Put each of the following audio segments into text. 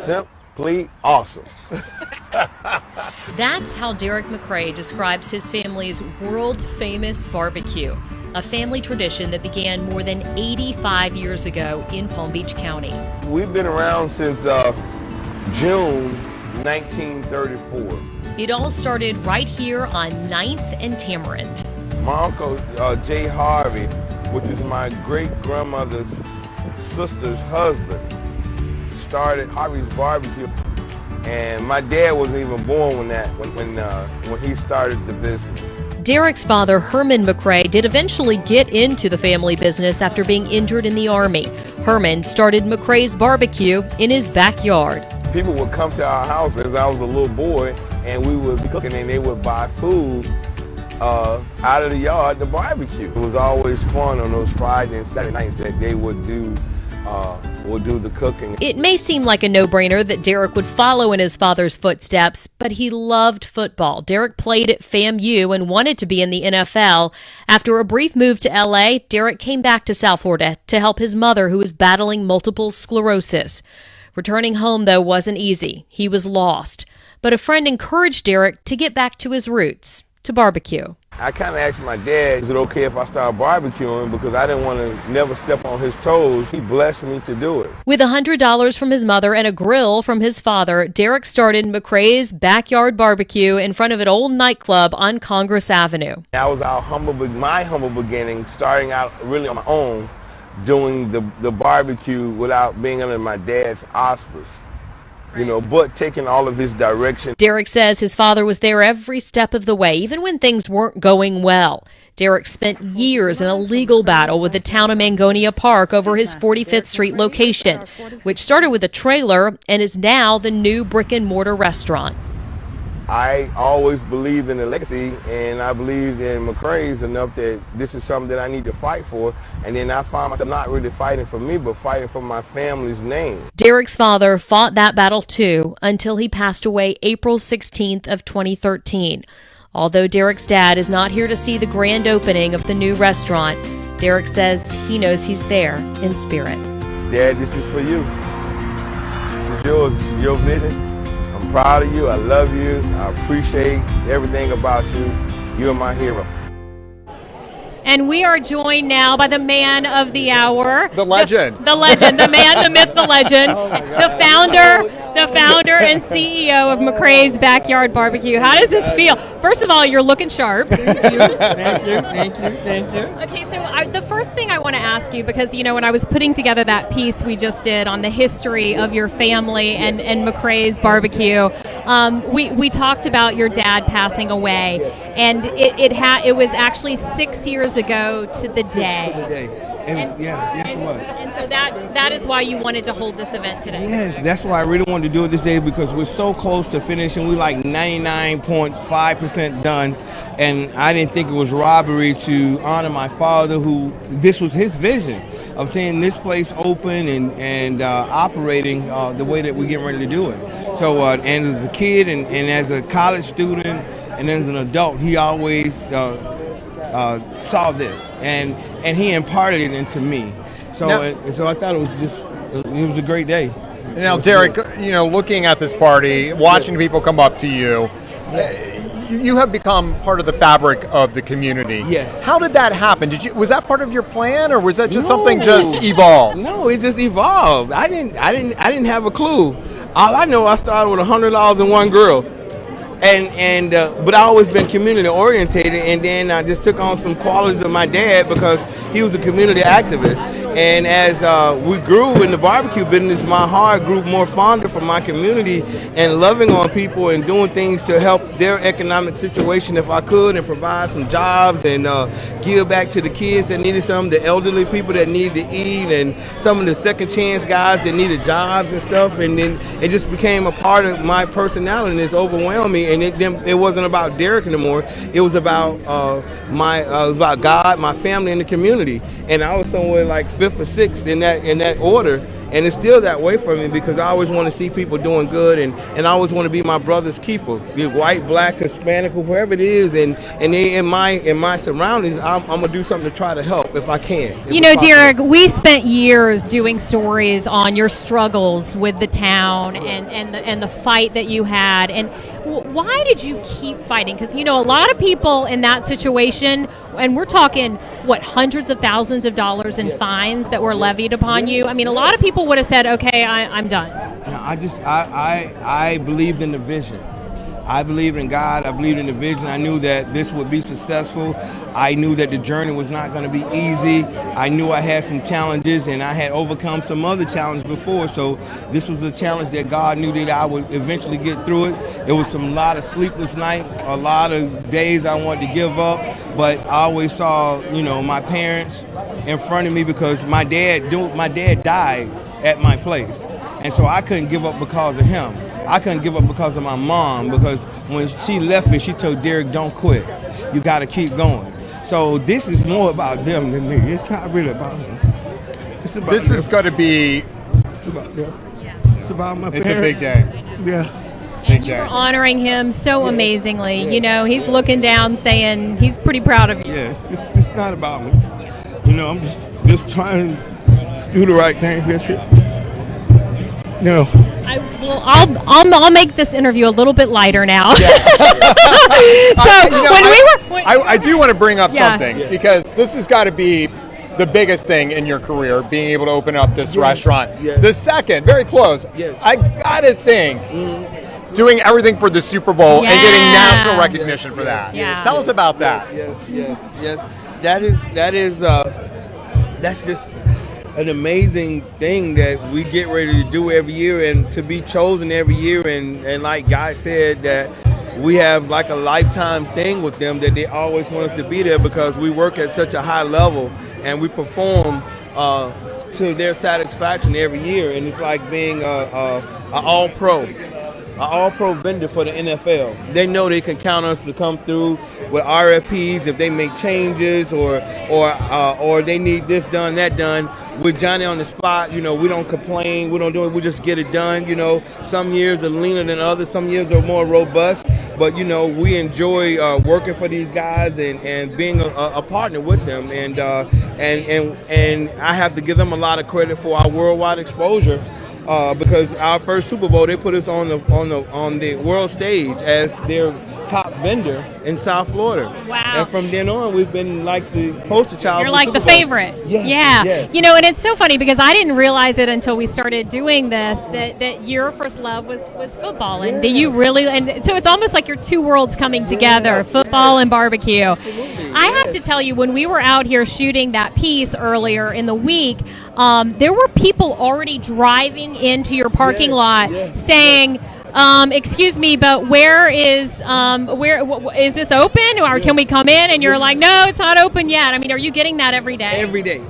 simply awesome. That's how Derrick McCray describes his family's world-famous barbecue, a family tradition that began more than 85 years ago in Palm Beach County. We've been around since June 1934. It all started right here on 9th and Tamarind. My uncle, J. Harvey, which is my great-grandmother's sister's husband, started Harvey's Barbecue. And my dad wasn't even born when he started the business. Derrick's father, Herman McCray, did eventually get into the family business after being injured in the Army. Herman started McCray's Barbecue in his backyard. People would come to our house as I was a little boy, and we would be cooking, and they would buy food out of the yard to barbecue. It was always fun on those Friday and Saturday nights that they would do the cooking. It may seem like a no-brainer that Derrick would follow in his father's footsteps, but he loved football. Derrick played at FAMU and wanted to be in the NFL. After a brief move to LA, Derrick came back to South Florida to help his mother, who was battling multiple sclerosis. Returning home, though, wasn't easy. He was lost. But a friend encouraged Derrick to get back to his roots, to barbecue. I kind of asked my dad, is it okay if I start barbecuing, because I didn't want to never step on his toes. He blessed me to do it. With $100 from his mother and a grill from his father, Derrick started McCray's Backyard Barbecue in front of an old nightclub on Congress Avenue. That was my humble beginning, starting out really on my own, doing the barbecue without being under my dad's auspice. But taking all of his direction. Derrick says his father was there every step of the way, even when things weren't going well. Derrick spent years in a legal battle with the town of Mangonia Park over his 45th Street location, which started with a trailer and is now the new brick-and-mortar restaurant. I always believed in the legacy, and I believed in McCray's enough that this is something that I need to fight for. And then I found myself not really fighting for me, but fighting for my family's name. Derrick's father fought that battle too until he passed away April 16th of 2013. Although Derrick's dad is not here to see the grand opening of the new restaurant, Derrick says he knows he's there in spirit. Dad, this is for you. This is yours. This is your vision. I'm proud of you. I love you. I appreciate everything about you. You're my hero. And we are joined now by the man of the hour. The legend. The legend, the man, the myth, the legend. The founder and CEO of McCray's Backyard Barbecue. How does this feel? First of all, you're looking sharp. Thank you. Okay, so the first thing I want to ask you, because, when I was putting together that piece we just did on the history of your family and McCray's Barbecue, we talked about your dad passing away, and it was actually 6 years ago to the day. Yes, it was. And so that is why you wanted to hold this event today. Yes, that's why I really wanted to do it this day, because we're so close to finishing. We're like 99.5% done, and I didn't think it was robbery to honor my father, who this was his vision of seeing this place open and operating the way that we're getting ready to do it. So, and as a kid and as a college student and as an adult, he always saw this, and he imparted it into me. So I thought it was a great day. Now, Derrick, looking at this party, watching people come up to you, you have become part of the fabric of the community. Yes. How did that happen? Was that part of your plan, or was that just something just evolved? No, it just evolved. I didn't have a clue. All I know, I started with $100 and one girl. But I always been community orientated, and then I just took on some qualities of my dad because he was a community activist. And as we grew in the barbecue business, my heart grew more fonder for my community and loving on people and doing things to help their economic situation if I could, and provide some jobs and give back to the kids that needed some, the elderly people that needed to eat, and some of the second chance guys that needed jobs and stuff. And then it just became a part of my personality, and it's overwhelmed me. And it wasn't about Derrick anymore. It was about God, my family, and the community. And I was somewhere like 5th or 6th in that order. And it's still that way for me because I always want to see people doing good, and I always want to be my brother's keeper, be it white, black, Hispanic, or whoever it is. And they, in my surroundings, I'm gonna do something to try to help if I can. You know, Derrick, we spent years doing stories on your struggles with the town and the fight that you had. And why did you keep fighting? Because, you know, a lot of people in that situation, and we're talking, what, hundreds of thousands of dollars in fines that were levied upon you. I mean, a lot of people would have said, okay, I'm done. I believed in the vision. I believed in God. I believed in the vision. I knew that this would be successful. I knew that the journey was not going to be easy. I knew I had some challenges, and I had overcome some other challenges before. So this was a challenge that God knew that I would eventually get through it. It was a lot of sleepless nights, a lot of days I wanted to give up, but I always saw, you know, my parents in front of me because my dad died at my place, and so I couldn't give up because of him. I couldn't give up because of my mom, because when she left me, she told Derrick, don't quit. You got to keep going. So this is more about them than me. It's not really about me. It's about This them. is going to be, It's about them. It's about my it's parents. a big day. Yeah. Big You day. were honoring him so amazingly. You know, he's looking down saying he's pretty proud of you. Yes, it's not about me. You know, I'm just trying to do the right thing. That's it. No. I'll make this interview a little bit lighter now. So I do want to bring up Yeah. something because this has got to be the biggest thing in your career, being able to open up this restaurant. Yes. The second, very close, Yes. I've got to think doing everything for the Super Bowl and getting national recognition for that. Yeah. Tell us about that. Yes. That's just an amazing thing that we get ready to do every year, and to be chosen every year, and like Guy said, that we have like a lifetime thing with them, that they always want us to be there because we work at such a high level and we perform to their satisfaction every year, and it's like being a all-pro vendor for the NFL. They know they can count us to come through with RFPs if they make changes or they need this done, that done. With Johnny on the spot, you know, we don't complain, we don't do it, we just get it done. You know, some years are leaner than others, some years are more robust, but you know, we enjoy working for these guys and being a partner with them, and I have to give them a lot of credit for our worldwide exposure. Because our first Super Bowl, they put us on the world stage as their top vendor in South Florida. Wow. And from then on, we've been like the poster child. You're of like Super the Bowl. favorite. Yes, Yeah. yes. You know, and it's so funny because I didn't realize it until we started doing this, that your first love was football. And that you really, and so it's almost like your two worlds coming together, football and barbecue. I have to tell you, when we were out here shooting that piece earlier in the week, there were people already driving into your parking lot saying, excuse me, but where is this open, or can we come in? And you're like, no, it's not open yet. I mean, are you getting that every day? Every day.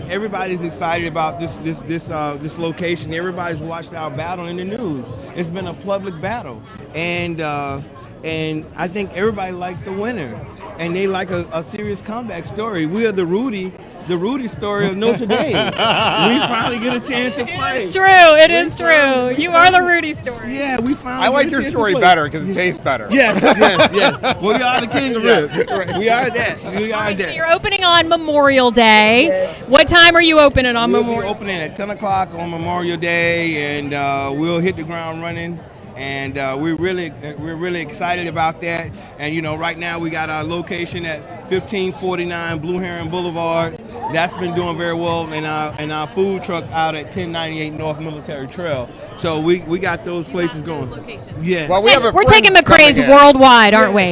Everybody's excited about this location. Everybody's watched our battle in the news. It's been a public battle, and I think everybody likes a winner, and they like a serious comeback story. We are the Rudy story of Notre Dame. We finally get a chance to play. It's true. It is true. You are the Rudy story. Yeah, we finally. I like get a your chance story to play. better because it tastes better. Yes. Well, we are the king of ribs. We are that. We are So that. you're opening on Memorial Day. Yes. What time are you opening on We'll be Memorial? opening at 10 o'clock on Memorial Day, and we'll hit the ground running. And we're really excited about that. And you know, right now we got our location at 1549 Blue Heron Boulevard. That's been doing very well, and our food trucks out at 1098 North Military Trail. So we got those places going. Locations. Yeah. Well, we have a We're friend taking McCray's coming in. worldwide, aren't we?